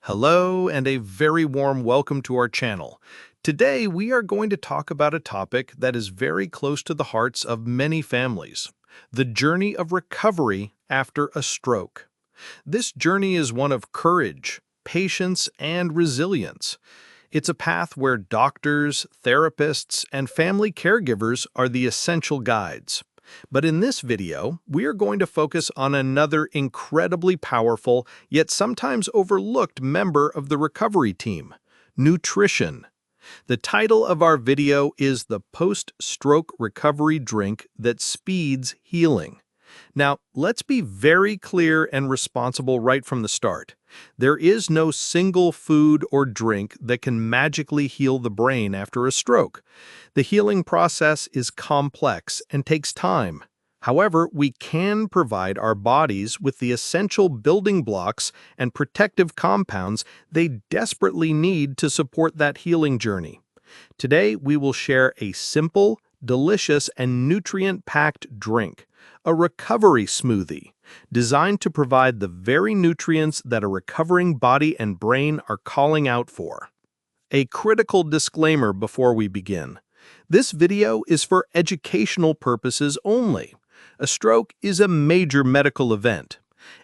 Hello and a very warm welcome to our channel. Today we are going to talk about a topic that is very close to the hearts of many families, the journey of recovery after a stroke. This journey is one of courage, patience, and resilience. It's a path where doctors, therapists, and family caregivers are the essential guides. But in this video, we are going to focus on another incredibly powerful, yet sometimes overlooked member of the recovery team, nutrition. The title of our video is the Post-Stroke Recovery Drink That Speeds Healing. Now, let's be very clear and responsible right from the start. There is no single food or drink that can magically heal the brain after a stroke. The healing process is complex and takes time. However, we can provide our bodies with the essential building blocks and protective compounds they desperately need to support that healing journey. Today, we will share a simple, delicious, and nutrient-packed drink, a recovery smoothie, designed to provide the very nutrients that a recovering body and brain are calling out for. A critical disclaimer before we begin. This video is for educational purposes only. A stroke is a major medical event.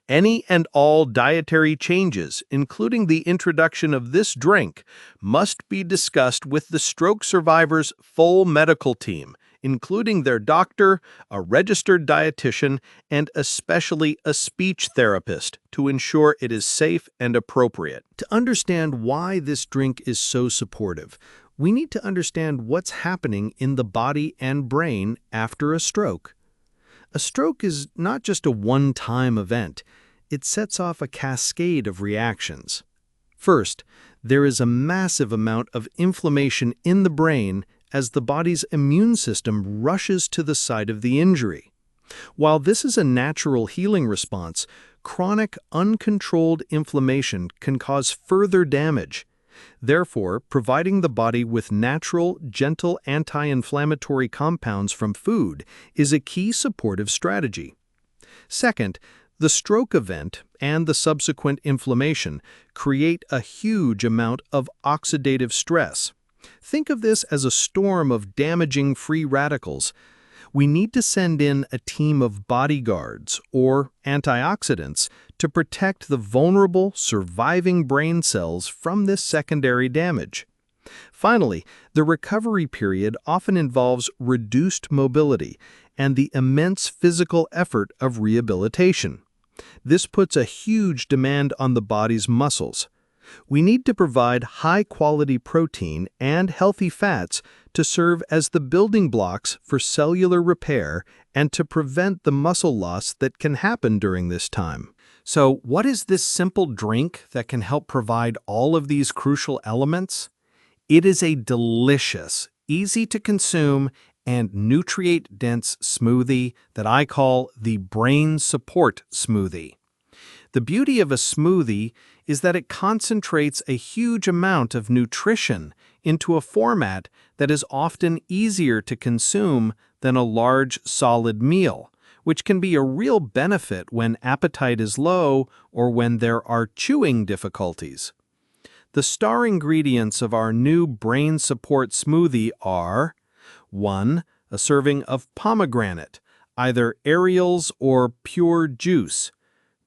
Any and all dietary changes, including the introduction of this drink, must be discussed with the stroke survivor's full medical team, including their doctor, a registered dietitian, and especially a speech therapist to ensure it is safe and appropriate. To understand why this drink is so supportive, we need to understand what's happening in the body and brain after a stroke. A stroke is not just a one-time event. It sets off a cascade of reactions. First, there is a massive amount of inflammation in the brain as the body's immune system rushes to the site of the injury. While this is a natural healing response, chronic, uncontrolled inflammation can cause further damage. Therefore, providing the body with natural, gentle anti-inflammatory compounds from food is a key supportive strategy. Second, the stroke event and the subsequent inflammation create a huge amount of oxidative stress. Think of this as a storm of damaging free radicals. We need to send in a team of bodyguards, or antioxidants, to protect the vulnerable, surviving brain cells from this secondary damage. Finally, the recovery period often involves reduced mobility and the immense physical effort of rehabilitation. This puts a huge demand on the body's muscles. We need to provide high-quality protein and healthy fats to serve as the building blocks for cellular repair and to prevent the muscle loss that can happen during this time. So, what is this simple drink that can help provide all of these crucial elements? It is a delicious, easy-to-consume, and nutrient-dense smoothie that I call the Brain Support Smoothie. The beauty of a smoothie is that it concentrates a huge amount of nutrition into a format that is often easier to consume than a large, solid meal, which can be a real benefit when appetite is low or when there are chewing difficulties. The star ingredients of our new Brain Support Smoothie are 1. A serving of pomegranate, either Ariel's or pure juice.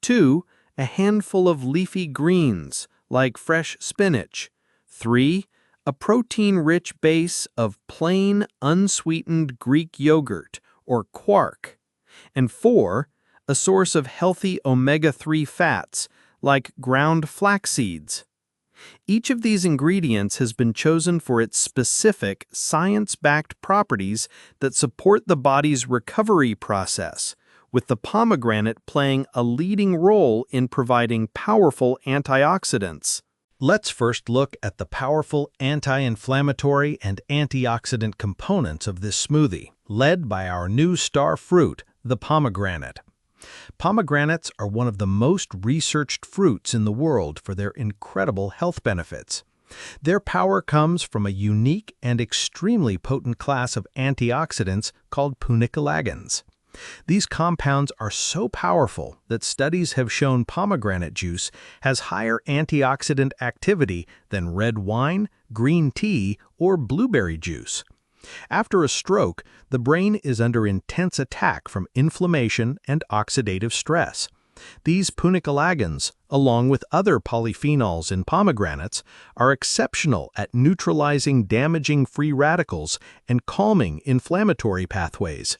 2. A handful of leafy greens, like fresh spinach. 3. A protein-rich base of plain, unsweetened Greek yogurt, or quark. And 4. A source of healthy omega-3 fats, like ground flaxseeds. Each of these ingredients has been chosen for its specific, science-backed properties that support the body's recovery process, with the pomegranate playing a leading role in providing powerful antioxidants. Let's first look at the powerful anti-inflammatory and antioxidant components of this smoothie, led by our new star fruit, the pomegranate. Pomegranates are one of the most researched fruits in the world for their incredible health benefits. Their power comes from a unique and extremely potent class of antioxidants called punicalagins. These compounds are so powerful that studies have shown pomegranate juice has higher antioxidant activity than red wine, green tea, or blueberry juice. After a stroke, the brain is under intense attack from inflammation and oxidative stress. These punicalagins, along with other polyphenols in pomegranates, are exceptional at neutralizing damaging free radicals and calming inflammatory pathways.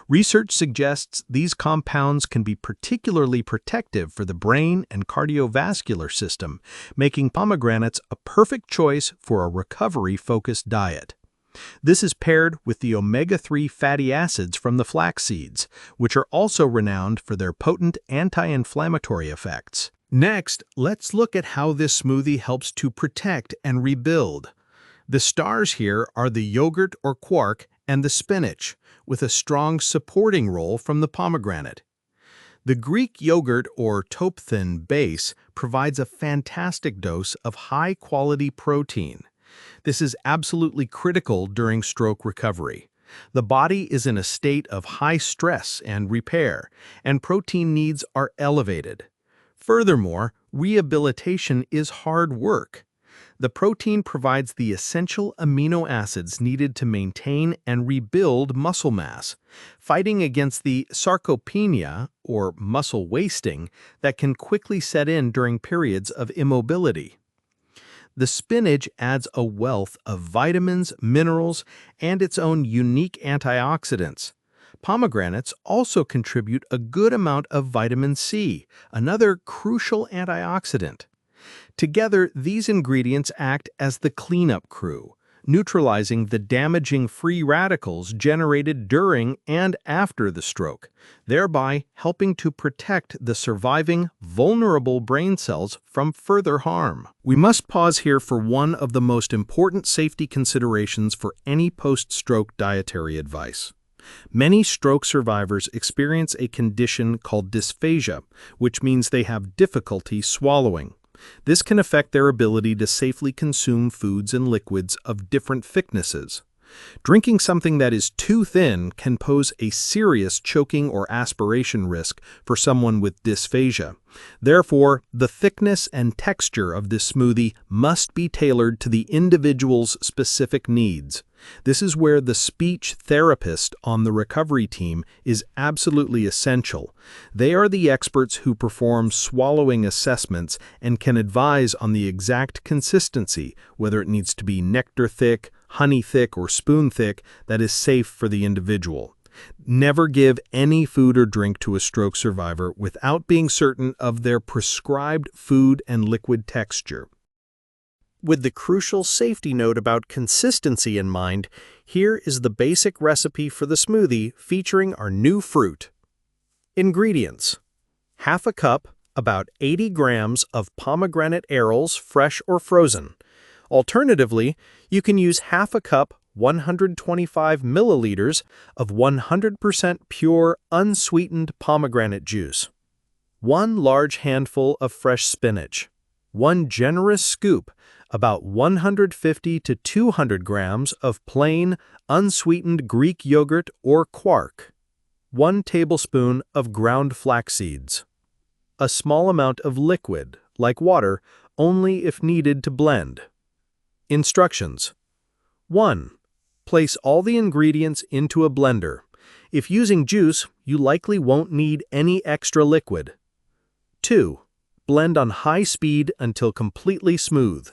Research suggests these compounds can be particularly protective for the brain and cardiovascular system, making pomegranates a perfect choice for a recovery-focused diet. This is paired with the omega-3 fatty acids from the flaxseeds, which are also renowned for their potent anti-inflammatory effects. Next, let's look at how this smoothie helps to protect and rebuild. The stars here are the yogurt or quark and the spinach, with a strong supporting role from the pomegranate. The Greek yogurt or Topfen base provides a fantastic dose of high-quality protein. This is absolutely critical during stroke recovery. The body is in a state of high stress and repair, and protein needs are elevated. Furthermore, rehabilitation is hard work. The protein provides the essential amino acids needed to maintain and rebuild muscle mass, fighting against the sarcopenia, or muscle wasting, that can quickly set in during periods of immobility. The spinach adds a wealth of vitamins, minerals, and its own unique antioxidants. Pomegranates also contribute a good amount of vitamin C, another crucial antioxidant. Together, these ingredients act as the cleanup crew, neutralizing the damaging free radicals generated during and after the stroke, thereby helping to protect the surviving, vulnerable brain cells from further harm. We must pause here for one of the most important safety considerations for any post-stroke dietary advice. Many stroke survivors experience a condition called dysphagia, which means they have difficulty swallowing. This can affect their ability to safely consume foods and liquids of different thicknesses. Drinking something that is too thin can pose a serious choking or aspiration risk for someone with dysphagia. Therefore, the thickness and texture of this smoothie must be tailored to the individual's specific needs. This is where the speech therapist on the recovery team is absolutely essential. They are the experts who perform swallowing assessments and can advise on the exact consistency, whether it needs to be nectar thick, honey thick, or spoon thick, that is safe for the individual. Never give any food or drink to a stroke survivor without being certain of their prescribed food and liquid texture. With the crucial safety note about consistency in mind, here is the basic recipe for the smoothie featuring our new fruit. Ingredients: half a cup, about 80 grams of pomegranate arils, fresh or frozen. Alternatively, you can use half a cup, 125 milliliters of 100% pure, unsweetened pomegranate juice. 1 large handful of fresh spinach. 1 generous scoop, about 150 to 200 grams of plain, unsweetened Greek yogurt or quark. 1 tablespoon of ground flax seeds. A small amount of liquid, like water, only if needed to blend. Instructions: 1. Place all the ingredients into a blender. If using juice, you likely won't need any extra liquid. 2. Blend on high speed until completely smooth.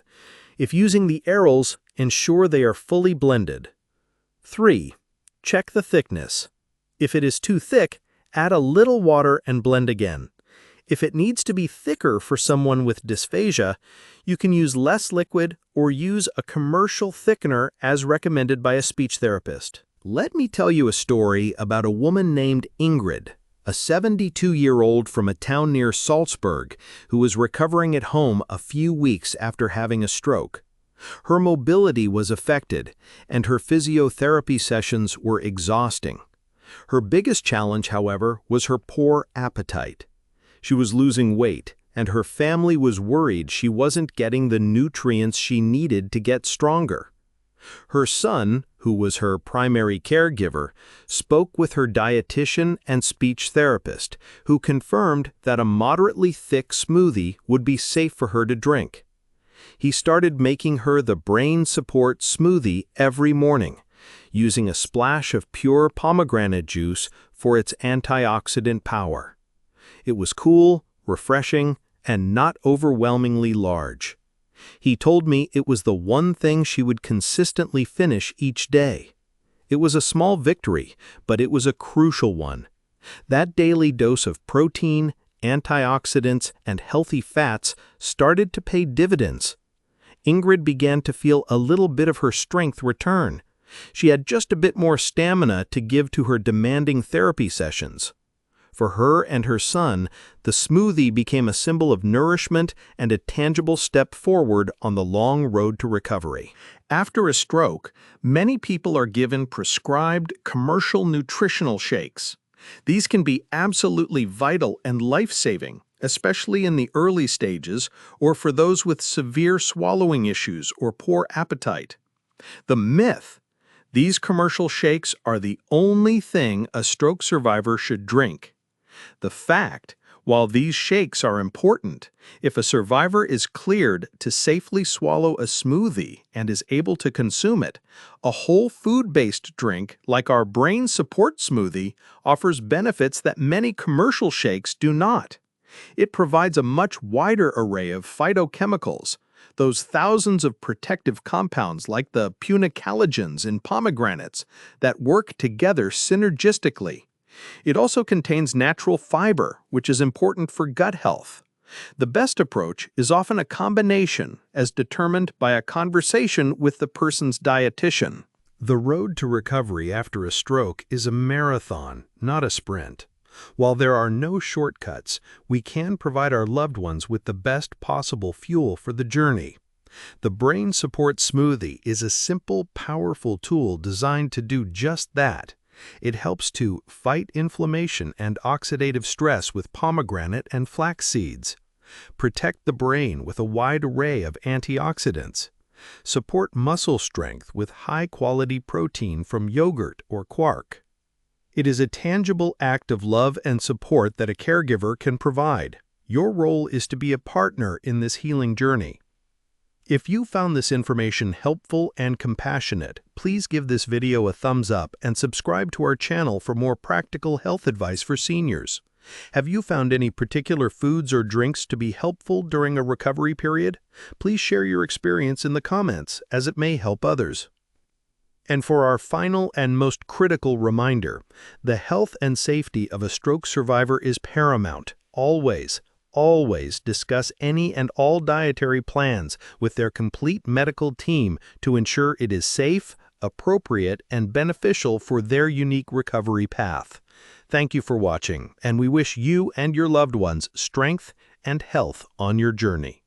If using the arils, ensure they are fully blended. 3. Check the thickness. If it is too thick, add a little water and blend again. If it needs to be thicker for someone with dysphagia, you can use less liquid or use a commercial thickener as recommended by a speech therapist. Let me tell you a story about a woman named Ingrid, a 72-year-old from a town near Salzburg who was recovering at home a few weeks after having a stroke. Her mobility was affected, and her physiotherapy sessions were exhausting. Her biggest challenge, however, was her poor appetite. She was losing weight, and her family was worried she wasn't getting the nutrients she needed to get stronger. Her son, who was her primary caregiver, spoke with her dietitian and speech therapist, who confirmed that a moderately thick smoothie would be safe for her to drink. He started making her the Brain Support Smoothie every morning, using a splash of pure pomegranate juice for its antioxidant power. It was cool, refreshing, and not overwhelmingly large. He told me it was the one thing she would consistently finish each day. It was a small victory, but it was a crucial one. That daily dose of protein, antioxidants, and healthy fats started to pay dividends. Ingrid began to feel a little bit of her strength return. She had just a bit more stamina to give to her demanding therapy sessions. For her and her son, the smoothie became a symbol of nourishment and a tangible step forward on the long road to recovery. After a stroke, many people are given prescribed commercial nutritional shakes. These can be absolutely vital and life-saving, especially in the early stages or for those with severe swallowing issues or poor appetite. The myth: these commercial shakes are the only thing a stroke survivor should drink. The fact: while these shakes are important, if a survivor is cleared to safely swallow a smoothie and is able to consume it, a whole food-based drink like our Brain Support Smoothie offers benefits that many commercial shakes do not. It provides a much wider array of phytochemicals, those thousands of protective compounds like the punicalagins in pomegranates that work together synergistically. It also contains natural fiber, which is important for gut health. The best approach is often a combination, as determined by a conversation with the person's dietitian. The road to recovery after a stroke is a marathon, not a sprint. While there are no shortcuts, we can provide our loved ones with the best possible fuel for the journey. The Brain Support Smoothie is a simple, powerful tool designed to do just that. It helps to fight inflammation and oxidative stress with pomegranate and flax seeds, protect the brain with a wide array of antioxidants, support muscle strength with high-quality protein from yogurt or quark. It is a tangible act of love and support that a caregiver can provide. Your role is to be a partner in this healing journey. If you found this information helpful and compassionate, please give this video a thumbs up and subscribe to our channel for more practical health advice for seniors. Have you found any particular foods or drinks to be helpful during a recovery period? Please share your experience in the comments, as it may help others. And for our final and most critical reminder, the health and safety of a stroke survivor is paramount. Always discuss any and all dietary plans with their complete medical team to ensure it is safe, appropriate, and beneficial for their unique recovery path. Thank you for watching, and we wish you and your loved ones strength and health on your journey.